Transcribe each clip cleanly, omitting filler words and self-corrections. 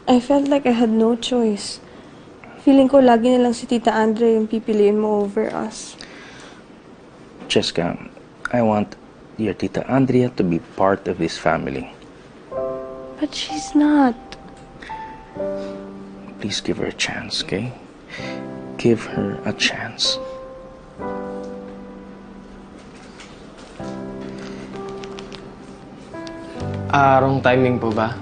I felt like I had no choice. Feeling ko lagi na lang si Tita Andrea yung pipiliin mo over us. Jessica, I want your Tita Andrea to be part of this family. But she's not. Please give her a chance, okay? Give her a chance. Wrong timing po ba?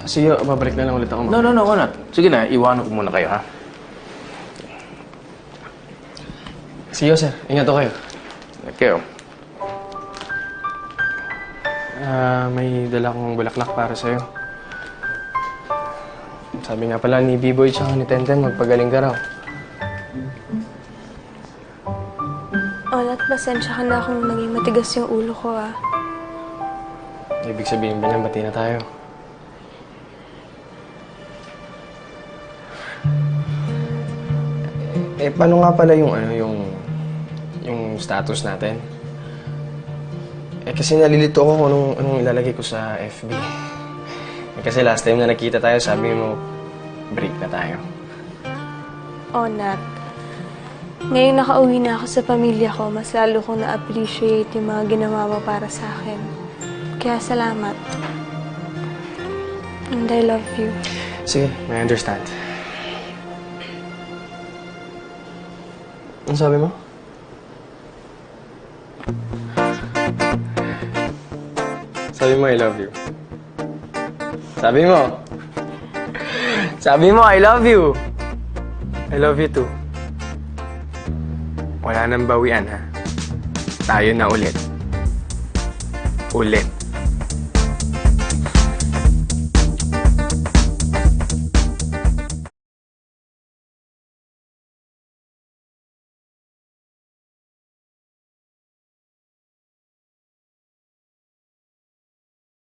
Sige, babalik na lang ulit ako. No, why not? Sige na, iwanan ko muna kayo, ha? Sige, sir. Ingat kayo. Okay. May dala kong bulaklak para sa'yo. Sabi nga pala ni B-Boy tsaka ni Tenten, magpagaling ka raw. Onat, pasensya ka na kung naging matigas yung ulo ko, ah. Ibig sabihin ba niyan, bati na tayo? Paano nga pala yung yung status natin? Kasi nalilito ako kung anong ilalagay ko sa FB. Kasi last time na nakita tayo, sabi mo, break na tayo. Onat, ngayong nakauwi na ako sa pamilya ko, mas lalo kong na-appreciate yung mga ginawa mo para sa akin. Kaya salamat. And I love you. Sige, I understand. Ano sabi mo? Sabi mo, I love you. Sabi mo. Sabi mo, I love you. I love you too. Wala nang bawian, ha? Tayo na ulit. Ulit.